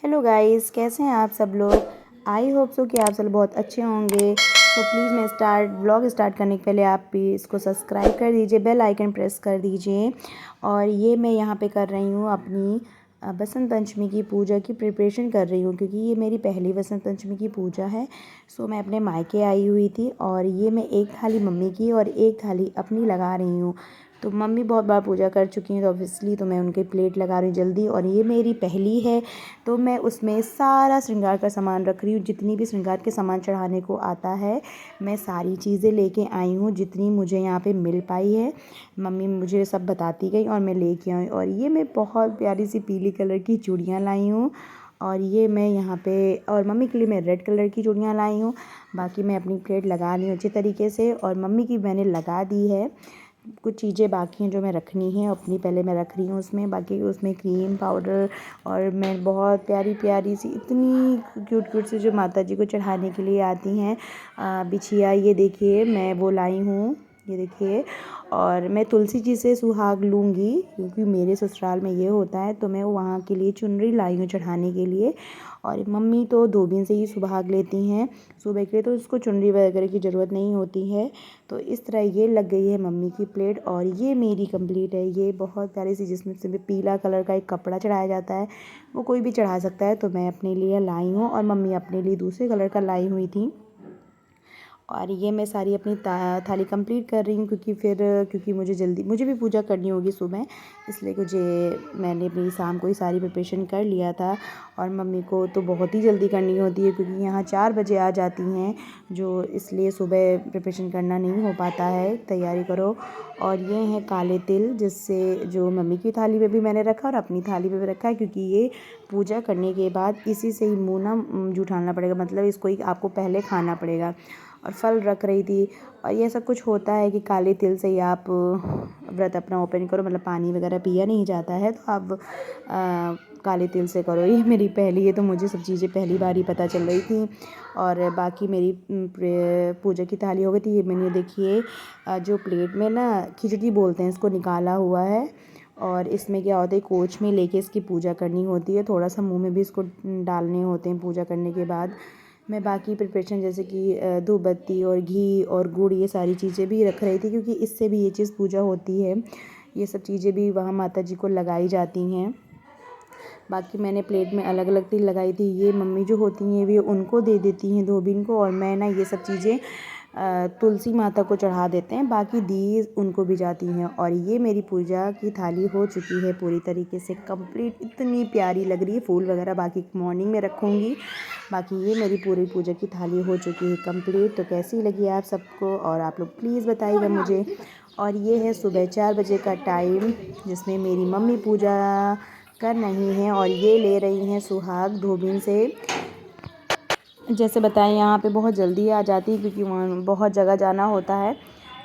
Hello guys, कैसे हैं आप सब लोग। आई होप सो कि आप सब बहुत अच्छे होंगे। तो प्लीज़ मैं व्लॉग स्टार्ट करने के पहले आप भी इसको सब्सक्राइब कर दीजिए, बेल आइकन प्रेस कर दीजिए। और ये मैं यहाँ पे कर रही हूँ अपनी बसंत पंचमी की पूजा की प्रिपरेशन कर रही हूँ, क्योंकि ये मेरी पहली बसंत पंचमी की पूजा है। सो मैं अपने मायके आई हुई थी और ये मैं एक थाली मम्मी की और एक थाली अपनी लगा रही हूँ। तो मम्मी बहुत बार पूजा कर चुकी हैं, तो ऑब्वियसली तो मैं उनकी प्लेट लगा रही हूँ जल्दी, और ये मेरी पहली है। तो मैं उसमें सारा श्रृंगार का सामान रख रही हूँ, जितनी भी श्रृंगार के सामान चढ़ाने को आता है मैं सारी चीज़ें लेके आई हूँ, जितनी मुझे यहाँ पे मिल पाई है। मम्मी मुझे सब बताती गई और मैं लेके आई। और ये मैं बहुत प्यारी सी पीली कलर की चूड़ियाँ लाई हूँ, और ये मैं यहाँ पे और मम्मी के लिए मैं रेड कलर की चूड़ियाँ लाई हूँ। बाकी मैं अपनी प्लेट लगा ली हूँ अच्छी तरीके से, और मम्मी की मैंने लगा दी है। कुछ चीज़ें बाकी हैं जो मैं रखनी है अपनी, पहले मैं रख रही हूँ उसमें। बाकी उसमें क्रीम पाउडर, और मैं बहुत प्यारी प्यारी सी इतनी क्यूट क्यूट सी जो माता जी को चढ़ाने के लिए आती हैं बिछिया, ये देखिए मैं वो लाई हूँ, ये देखिए। और मैं तुलसी जी से सुहाग लूँगी, क्योंकि मेरे ससुराल में ये होता है, तो मैं वहाँ के लिए चुनरी लाई हूँ चढ़ाने के लिए। और मम्मी तो धोबिन से ही सुहाग लेती हैं सुबह के लिए, तो उसको चुनरी वगैरह की ज़रूरत नहीं होती है। तो इस तरह ये लग गई है मम्मी की प्लेट, और ये मेरी कंप्लीट है। ये बहुत प्यारी सी, जिसमें से पीला कलर का एक कपड़ा चढ़ाया जाता है, वो कोई भी चढ़ा सकता है। तो मैं अपने लिए लाई हूँ और मम्मी अपने लिए दूसरे कलर का लाई हुई थी। और ये मैं सारी अपनी थाली कंप्लीट कर रही हूँ, क्योंकि मुझे भी पूजा करनी होगी सुबह, इसलिए मैंने अपनी शाम को ही सारी प्रिपरेशन कर लिया था। और मम्मी को तो बहुत ही जल्दी करनी होती है, क्योंकि यहाँ 4 बजे आ जाती हैं, जो इसलिए सुबह प्रिपरेशन करना नहीं हो पाता है, तैयारी करो। और ये हैं काले तिल, जिससे जो मम्मी की थाली में भी मैंने रखा और अपनी थाली में भी रखा है, क्योंकि ये पूजा करने के बाद इसी से ही मुँह ना जुठाना पड़ेगा, मतलब इसको ही आपको पहले खाना पड़ेगा। और फल रख रही थी। और ये सब कुछ होता है कि काले तिल से ही आप व्रत अपना ओपन करो, मतलब पानी वगैरह पिया नहीं जाता है, तो आप काले तिल से करो। ये मेरी पहली है, तो मुझे सब चीज़ें पहली बार ही पता चल रही थी। और बाकी मेरी पूजा की थाली हो गई थी। ये मैंने देखिए जो प्लेट में ना खिचड़ी बोलते हैं इसको, निकाला हुआ है। और इसमें क्या होता है, कोच में लेके इसकी पूजा करनी होती है, थोड़ा सा मुंह में भी इसको डालने होते हैं पूजा करने के बाद। मैं बाकी प्रिपरेशन जैसे कि धूप बत्ती और घी और गुड़, ये सारी चीज़ें भी रख रही थी, क्योंकि इससे भी ये चीज़ पूजा होती है। ये सब चीज़ें भी वहाँ माता जी को लगाई जाती हैं। बाकी मैंने प्लेट में अलग अलग तिल लगाई थी। ये मम्मी जो होती हैं वे उनको दे देती हैं धोबिन को, और मैं ना ये सब चीज़ें तुलसी माता को चढ़ा देते हैं, बाकी दी उनको भी जाती हैं। और ये मेरी पूजा की थाली हो चुकी है पूरी तरीके से कंप्लीट। इतनी प्यारी लग रही है, फूल वगैरह बाकी मॉर्निंग में रखूँगी। बाकी ये मेरी पूरी पूजा की थाली हो चुकी है कंप्लीट। तो कैसी लगी आप सबको, और आप लोग प्लीज़ बताइएगा मुझे। और ये है सुबह 4 बजे का टाइम, जिसमें मेरी मम्मी पूजा कर रही हैं, और ये ले रही हैं सुहाग धोबिन से। जैसे बताएं यहाँ पे बहुत जल्दी आ जाती है, क्योंकि वहाँ बहुत जगह जाना होता है,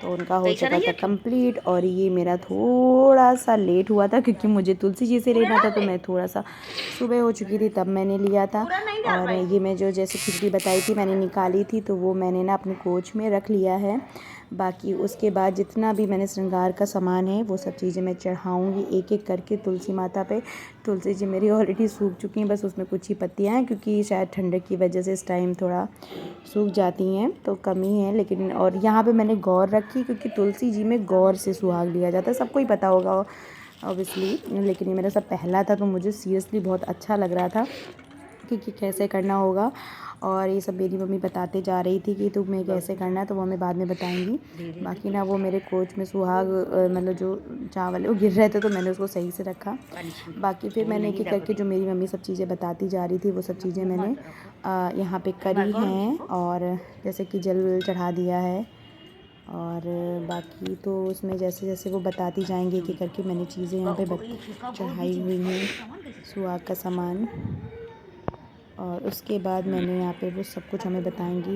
तो उनका हो चुका था कंप्लीट। और ये मेरा थोड़ा सा लेट हुआ था, क्योंकि मुझे तुलसी जी से लेना था, तो मैं थोड़ा सा सुबह हो चुकी थी तब मैंने लिया था। और ये मैं जो जैसे खिचड़ी बताई थी मैंने निकाली थी, तो वो मैंने ना अपने कोच में रख लिया है। बाकी उसके बाद जितना भी मैंने श्रृंगार का सामान है वो सब चीज़ें मैं चढ़ाऊँगी एक एक करके तुलसी माता पे। तुलसी जी मेरी ऑलरेडी सूख चुकी हैं, बस उसमें कुछ ही पत्तियाँ हैं, क्योंकि शायद ठंडक की वजह से इस टाइम थोड़ा सूख जाती हैं, तो कमी है। लेकिन और यहाँ पे मैंने गौर रखी, क्योंकि तुलसी जी में गौर से सुहाग लिया जाता है, सबको ही पता होगा ऑब्वियसली। लेकिन ये मेरा सब पहला था, तो मुझे सीरियसली बहुत अच्छा लग रहा था कि कैसे करना होगा। और ये सब मेरी मम्मी बताते जा रही थी कि तुम्हें कैसे करना है, तो वो हमें बाद में बताएंगी। बाकी ना वो मेरे कोच में सुहाग मतलब जो चावल है वो गिर रहे थे, तो मैंने उसको सही से रखा। बाकी फिर मैंने एक एक करके जो मेरी मम्मी सब चीज़ें बताती जा रही थी वो सब चीज़ें मैंने यहाँ पे करी हैं। और जैसे कि जल चढ़ा दिया है, और बाकी तो उसमें जैसे जैसे वो बताती जाएंगी एक एक करके मैंने चीज़ें यहाँ पे चढ़ाई हुई हैं, सुहाग का सामान। और उसके बाद मैंने यहाँ पे वो सब कुछ हमें बताएंगी।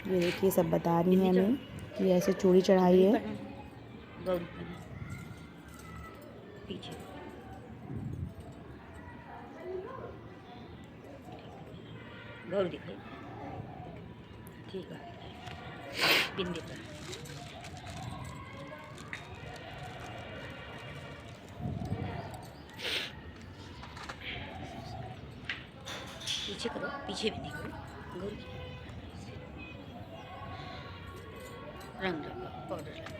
ये देखिए सब बता रही हैं हमें कि ऐसे चूड़ी चढ़ाई है। पीछे गौर दिखाई, ठीक है, बिंदी पर पीछे करो, पीछे भी नहीं करो। गौरी रंग लगाओ, पाउडर लगाओ।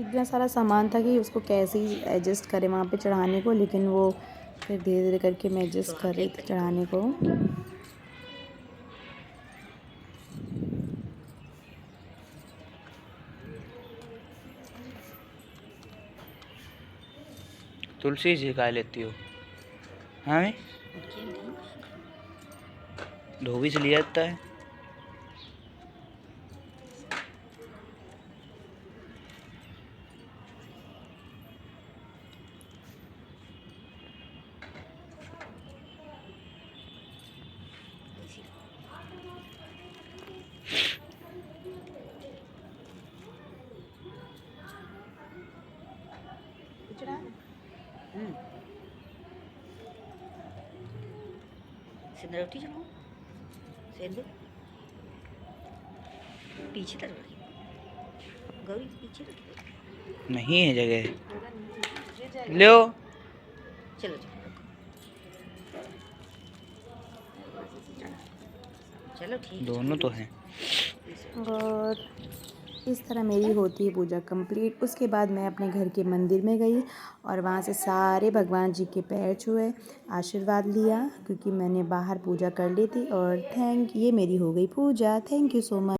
इतना सारा सामान था कि उसको कैसे ही एडजस्ट करें वहाँ पे चढ़ाने को, लेकिन वो फिर धीरे धीरे करके मैं तो एडजस्ट कर हाथ रही एक थी तरफ चढ़ाने को। तुलसी जी का लेती हो? हाँ मैं ये नहीं धोबी से लिया जाता है। ऐसी सिंदूर चढ़ाओ, सिंदूर पीछे तरफ रखिए गौरी, पीछे रखिए। नहीं है जगह, लो चलो चलो रखो, चलो ठीक। दोनों तो हैं। और इस तरह मेरी होती है पूजा कंप्लीट। उसके बाद मैं अपने घर के मंदिर में गई और वहाँ से सारे भगवान जी के पैर छुए, आशीर्वाद लिया, क्योंकि मैंने बाहर पूजा कर ली थी। और ये मेरी हो गई पूजा। Thank you so much.